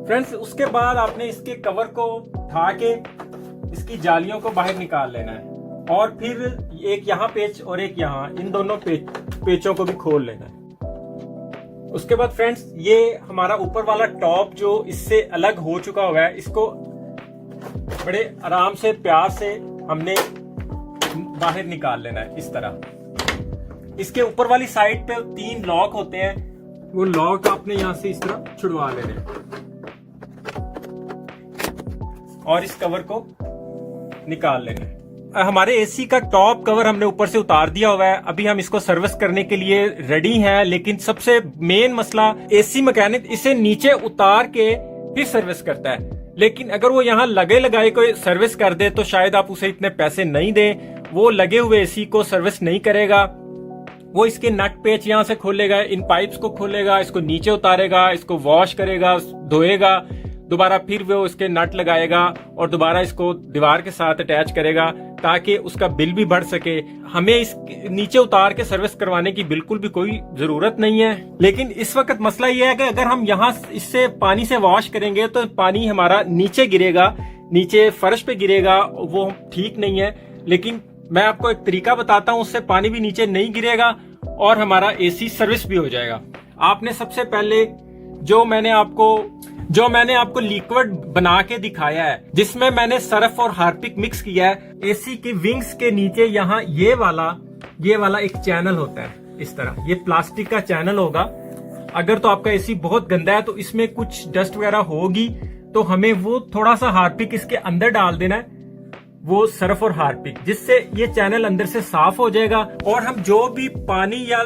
Friends उसके बाद आपने इसके कवर को उठा के इसकी जालियों को बाहर निकाल लेना है और फिर एक यहाँ पेच और एक यहाँ, इन दोनों पेचों को भी खोल लेना है। उसके बाद फ्रेंड्स ये हमारा ऊपर वाला टॉप जो इससे अलग हो चुका हुआ है, इसको बड़े आराम से प्यार से हमने बाहर निकाल लेना है इस तरह। इसके ऊपर वाली साइड पे 3 लॉक होते हैं, वो लॉक आपने यहां से इस तरह छुड़वा लेने और इस कवर को निकाल लेना है। हमारे एसी का टॉप कवर हमने ऊपर से उतार दिया हुआ है। अभी हम इसको सर्विस करने के लिए रेडी हैं, लेकिन सबसे मेन मसला एसी मैकेनिक इसे नीचे उतार के फिर सर्विस करता है, लेकिन अगर वो यहाँ लगे लगाए कोई सर्विस कर दे तो शायद आप उसे इतने पैसे नहीं दें। वो लगे हुए एसी को सर्विस नहीं करेगा, वो इसके नट पेच यहाँ से खोलेगा, इन पाइप्स को खोलेगा, इसको नीचे उतारेगा, इसको वॉश करेगा, धोएगा, दोबारा फिर वो इसके नट लगाएगा और दोबारा इसको दीवार के साथ अटैच करेगा ताकि उसका बिल भी बढ़ सके। हमें इस नीचे उतार के सर्विस करवाने की बिल्कुल भी कोई जरूरत नहीं है। लेकिन इस वक्त मसला ये है कि अगर हम यहाँ इससे पानी से वॉश करेंगे तो पानी हमारा नीचे गिरेगा, नीचे फर्श पे गिरेगा, वो ठीक नहीं है। लेकिन मैं आपको एक तरीका बताता हूँ, उससे पानी भी नीचे नहीं गिरेगा और हमारा एसी सर्विस भी हो जाएगा। आपने सबसे पहले जो मैंने आपको लिक्विड बना के दिखाया है, जिसमें मैंने सर्फ और हार्पिक मिक्स किया है, एसी की विंग्स के नीचे यहाँ ये वाला एक चैनल होता है इस तरह, ये प्लास्टिक का चैनल होगा। अगर तो आपका एसी बहुत गंदा है तो इसमें कुछ डस्ट वगैरह होगी तो हमें वो थोड़ा सा हार्पिक इसके अंदर डाल देना है, वो सर्फ और हार्पिक, जिससे ये चैनल अंदर से साफ हो जाएगा और हम जो भी पानी या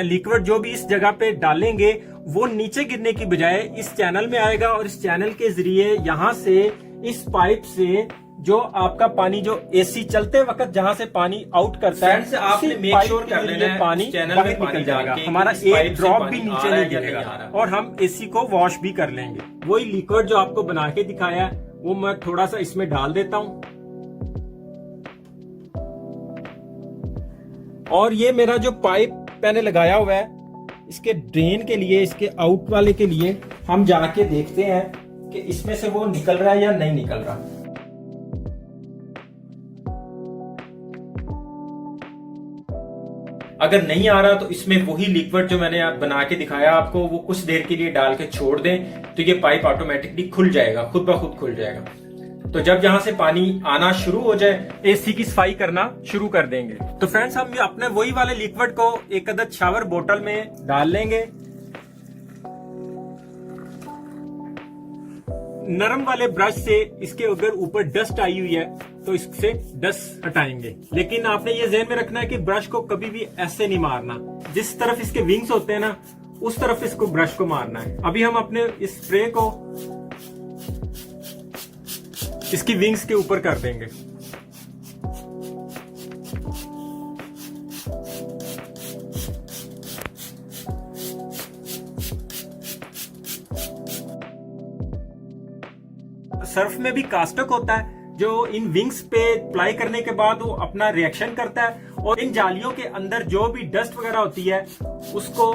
लिक्विड जो भी इस जगह पे डालेंगे वो नीचे गिरने की बजाय इस चैनल में आएगा और इस चैनल के जरिए यहाँ से इस पाइप से जो आपका पानी जो एसी चलते वक्त जहाँ से पानी आउट करता है, आपने मेक श्योर कर लेना है पानी चैनल में निकल जाएगा, हमारा एक ड्रॉप भी नीचे नहीं गिरेगा और हम एसी को वॉश भी कर लेंगे। वही लिक्विड जो आपको बना के दिखाया है वो मैं थोड़ा सा इसमें डाल देता हूँ और ये मेरा जो पाइप मैंने लगाया हुआ है इसके ड्रेन के लिए, इसके आउट वाले के लिए हम जाके देखते हैं कि इसमें से वो निकल रहा है या नहीं निकल रहा। अगर नहीं आ रहा तो इसमें वही लिक्विड जो मैंने बना के दिखाया आपको, वो कुछ देर के लिए डाल के छोड़ दें तो ये पाइप ऑटोमेटिकली खुल जाएगा, खुद ब खुद खुल जाएगा। तो जब यहां से पानी आना शुरू हो जाए एसी की सफाई करना शुरू कर देंगे। तो फ्रेंड्स हम अपने वही वाले लिक्विड को एक अदद शावर बोतल में डाल लेंगे। नरम वाले ब्रश से इसके अगर ऊपर डस्ट आई हुई है तो इससे डस्ट हटाएंगे, लेकिन आपने ये ध्यान में रखना है कि ब्रश को कभी भी ऐसे नहीं मारना, जिस तरफ इसके विंग्स होते हैं ना उस तरफ इसको ब्रश को मारना है। अभी हम अपने इस स्प्रे को इसकी विंग्स के ऊपर कर देंगे। सर्फ में भी कास्टिक होता है जो इन विंग्स पे अप्लाई करने के बाद वो अपना रिएक्शन करता है और इन जालियों के अंदर जो भी डस्ट वगैरह होती है उसको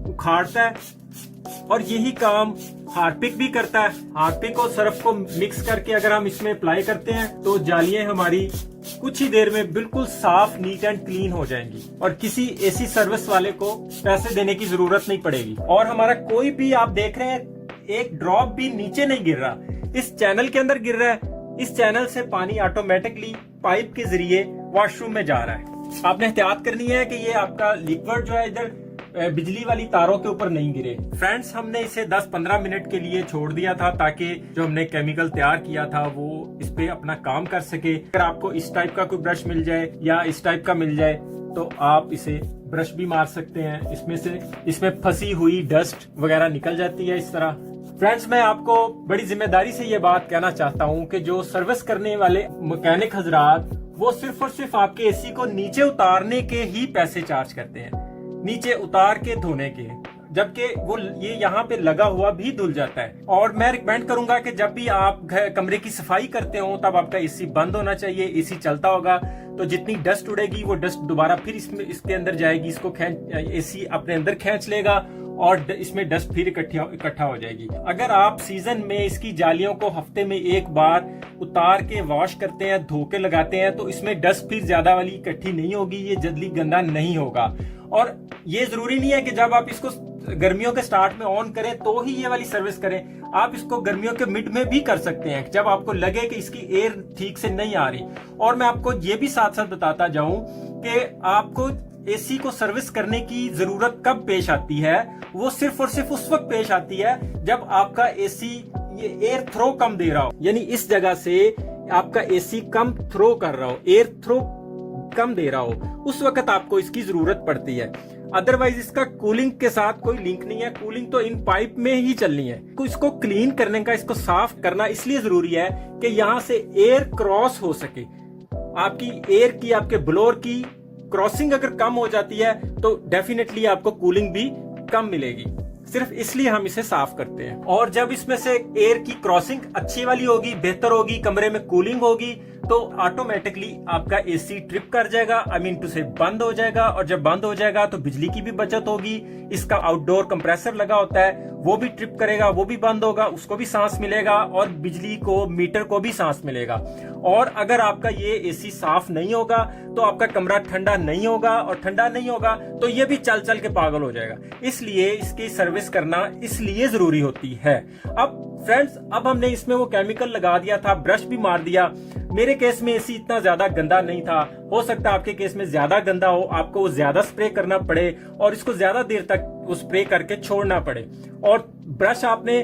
उखाड़ता है और यही काम हार्पिक भी करता है। हार्पिक और सर्फ को मिक्स करके अगर हम इसमें अप्लाई करते हैं तो जालियां हमारी कुछ ही देर में बिल्कुल साफ, नीट एंड क्लीन हो जाएंगी और किसी एसी सर्विस वाले को पैसे देने की जरूरत नहीं पड़ेगी। और हमारा कोई भी आप देख रहे हैं एक ड्रॉप भी नीचे नहीं गिर रहा, इस चैनल के अंदर गिर रहा है। इस चैनल से पानी ऑटोमेटिकली पाइप के जरिए वॉशरूम में जा रहा है। आपने एहतियात करनी है कि ये आपका लिक्विड जो है इधर बिजली वाली तारों के ऊपर नहीं गिरे। फ्रेंड्स हमने इसे 10-15 मिनट के लिए छोड़ दिया था ताकि जो हमने केमिकल तैयार किया था वो इस पे अपना काम कर सके। अगर आपको इस टाइप का कोई ब्रश मिल जाए या इस टाइप का मिल जाए तो आप इसे ब्रश भी मार सकते हैं, इसमें फंसी हुई डस्ट वगैरह निकल जाती है इस तरह। फ्रेंड्स मैं आपको बड़ी जिम्मेदारी से ये बात कहना चाहता हूँ कि जो सर्विस करने वाले मैकेनिक हजरात वो सिर्फ और सिर्फ आपके एसी को नीचे उतारने के ही पैसे चार्ज करते हैं, नीचे उतार के धोने के, जबकि वो ये यहाँ पे लगा हुआ भी धुल जाता है। और मैं रिकमेंड करूंगा कि जब भी आप कमरे की सफाई करते हो तब आपका एसी बंद होना चाहिए। एसी चलता होगा तो जितनी डस्ट उड़ेगी वो डस्ट दोबारा फिर इसके अंदर जाएगी, इसको एसी अपने अंदर खींच लेगा और इसमें डस्ट फिर इकट्ठा हो जाएगी। अगर आप सीजन में इसकी जालियों को हफ्ते में एक बार उतार के वॉश करते हैं, धो के लगाते हैं, तो इसमें डस्ट फिर ज्यादा वाली इकट्ठी नहीं होगी, ये जल्दी गंदा नहीं होगा। और ये जरूरी नहीं है कि जब आप इसको गर्मियों के स्टार्ट में ऑन करें तो ही ये वाली सर्विस करें, आप इसको गर्मियों के मिड में भी कर सकते हैं जब आपको लगे कि इसकी एयर ठीक से नहीं आ रही। और मैं आपको ये भी साथ साथ बताता जाऊं कि आपको एसी को सर्विस करने की जरूरत कब पेश आती है। वो सिर्फ और सिर्फ उस वक्त पेश आती है जब आपका एसी ये एयर थ्रो कम दे रहा हो, यानी इस जगह से आपका एसी कम थ्रो कर रहा हो, एयर थ्रो कम दे रहा हो, उस वक्त आपको इसकी जरूरत पड़ती है। अदरवाइज इसका कूलिंग के साथ कोई लिंक नहीं है, कूलिंग तो इन पाइप में ही चलनी है। तो इसको क्लीन करने का, इसको साफ करना इसलिए जरूरी है कि यहां से एयर क्रॉस हो सके। आपकी एयर की, आपके ब्लोअर की क्रॉसिंग अगर कम हो जाती है तो डेफिनेटली आपको कूलिंग भी कम मिलेगी। सिर्फ इसलिए हम इसे साफ करते हैं। और जब इसमें से एयर की क्रॉसिंग अच्छी वाली होगी, बेहतर होगी, कमरे में कूलिंग होगी, तो ऑटोमेटिकली आपका एसी ट्रिप कर जाएगा, आई मीन टू से बंद हो जाएगा। और जब बंद हो जाएगा तो बिजली की भी बचत होगी। इसका आउटडोर कंप्रेसर लगा होता है, वो भी ट्रिप करेगा, वो भी बंद होगा, उसको भी सांस मिलेगा, और बिजली को, मीटर को भी सांस मिलेगा। और अगर आपका ये एसी साफ नहीं होगा तो आपका कमरा ठंडा नहीं होगा, और ठंडा नहीं होगा तो ये भी चल चल के पागल हो जाएगा। इसलिए इसकी सर्विस करना इसलिए जरूरी होती है। अब फ्रेंड्स, अब हमने इसमें वो केमिकल लगा दिया था, ब्रश भी मार दिया। मेरे केस में एसी इतना ज्यादा गंदा नहीं था, हो सकता है आपके केस में ज्यादा गंदा हो, आपको ज्यादा स्प्रे करना पड़े और इसको ज्यादा देर तक वो स्प्रे करके छोड़ना पड़े। और ब्रश आपने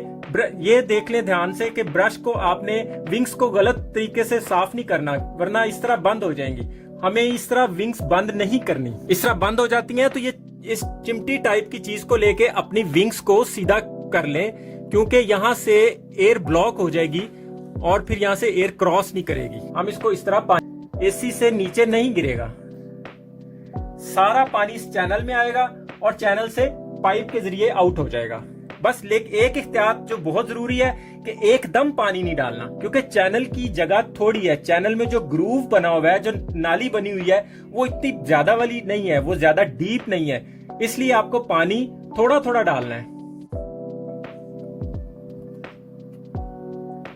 ये देख लें ध्यान से कि ब्रश को आपने विंग्स को गलत तरीके से साफ नहीं करना, वरना इस तरह बंद हो जाएंगी। हमें इस तरह विंग्स बंद नहीं करनी। इस तरह बंद हो जाती हैं तो ये इस चिमटी टाइप की चीज को लेके अपनी विंग्स को सीधा कर लें, क्योंकि यहां से एयर ब्लॉक हो जाएगी और फिर यहां से एयर क्रॉस नहीं करेगी। हम इसको इस तरह पानी एसी से नीचे नहीं गिरेगा, सारा पानी इस चैनल में आएगा और चैनल से पाइप के जरिए आउट हो जाएगा। बस एक एहतियात जो बहुत जरूरी है कि एकदम पानी नहीं डालना, क्योंकि चैनल की जगह थोड़ी है। चैनल में जो ग्रूव बना हुआ है, जो नाली बनी हुई है, वो इतनी ज्यादा वाली नहीं है, वो ज्यादा डीप नहीं है, इसलिए आपको पानी थोड़ा थोड़ा डालना है।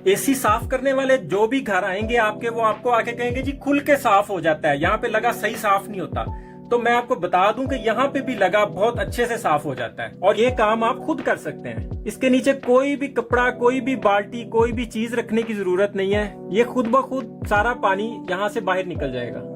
एसी साफ करने वाले जो भी घर आएंगे आपके, वो आपको आके कहेंगे जी खुल के साफ हो जाता है, यहाँ पे लगा सही साफ नहीं होता। तो मैं आपको बता दूं कि यहाँ पे भी लगा बहुत अच्छे से साफ हो जाता है, और ये काम आप खुद कर सकते हैं। इसके नीचे कोई भी कपड़ा, कोई भी बाल्टी, कोई भी चीज रखने की जरूरत नहीं है, ये खुद ब खुद सारा पानी यहाँ से बाहर निकल जाएगा।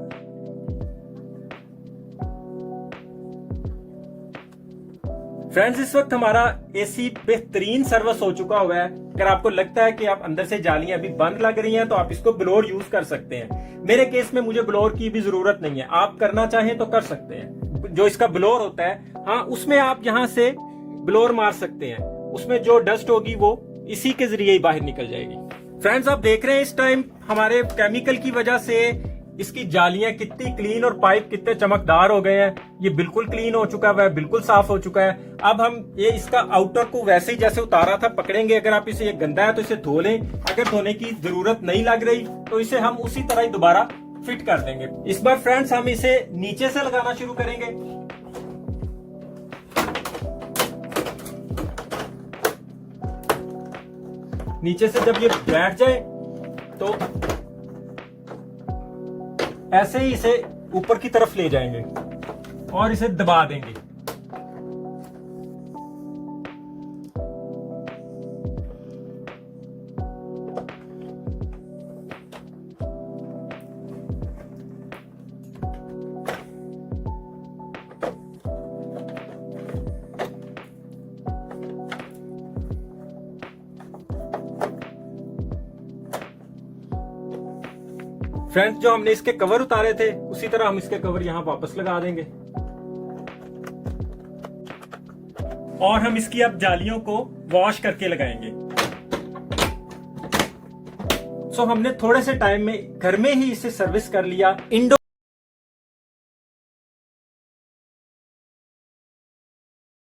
फ्रेंड्स, इस वक्त हमारा एसी बेहतरीन सर्विस हो चुका हुआ है। अगर आपको लगता है कि आप अंदर से जालियां अभी बंद लग रही हैं तो आप इसको ब्लोअर यूज कर सकते हैं। मेरे केस में मुझे ब्लोअर की भी जरूरत नहीं है, आप करना चाहें तो कर सकते हैं। जो इसका ब्लोअर होता है, हाँ, उसमें आप यहाँ से ब्लोअर मार सकते हैं, उसमें जो डस्ट होगी वो इसी के जरिए ही बाहर निकल जाएगी। फ्रेंड्स, आप देख रहे हैं इस टाइम हमारे केमिकल की वजह से इसकी जालियां कितनी क्लीन और पाइप कितने चमकदार हो गए हैं। ये बिल्कुल क्लीन हो चुका है, बिल्कुल साफ हो चुका है। अब हम ये इसका आउटर को वैसे ही जैसे उतारा था पकड़ेंगे। अगर आप इसे, ये गंदा है तो इसे धो लें, अगर धोने की जरूरत नहीं लग रही तो इसे हम उसी तरह ही दोबारा फिट कर देंगे। इस बार फ्रेंड्स हम इसे नीचे से लगाना शुरू करेंगे। नीचे से जब ये बैठ जाए तो ऐसे ही इसे ऊपर की तरफ ले जाएंगे और इसे दबा देंगे। फ्रेंड्स, जो हमने इसके कवर उतारे थे उसी तरह हम इसके कवर यहां वापस लगा देंगे और हम इसकी अब जालियों को वॉश करके लगाएंगे। सो हमने थोड़े से टाइम में घर में ही इसे सर्विस कर लिया। इंडोर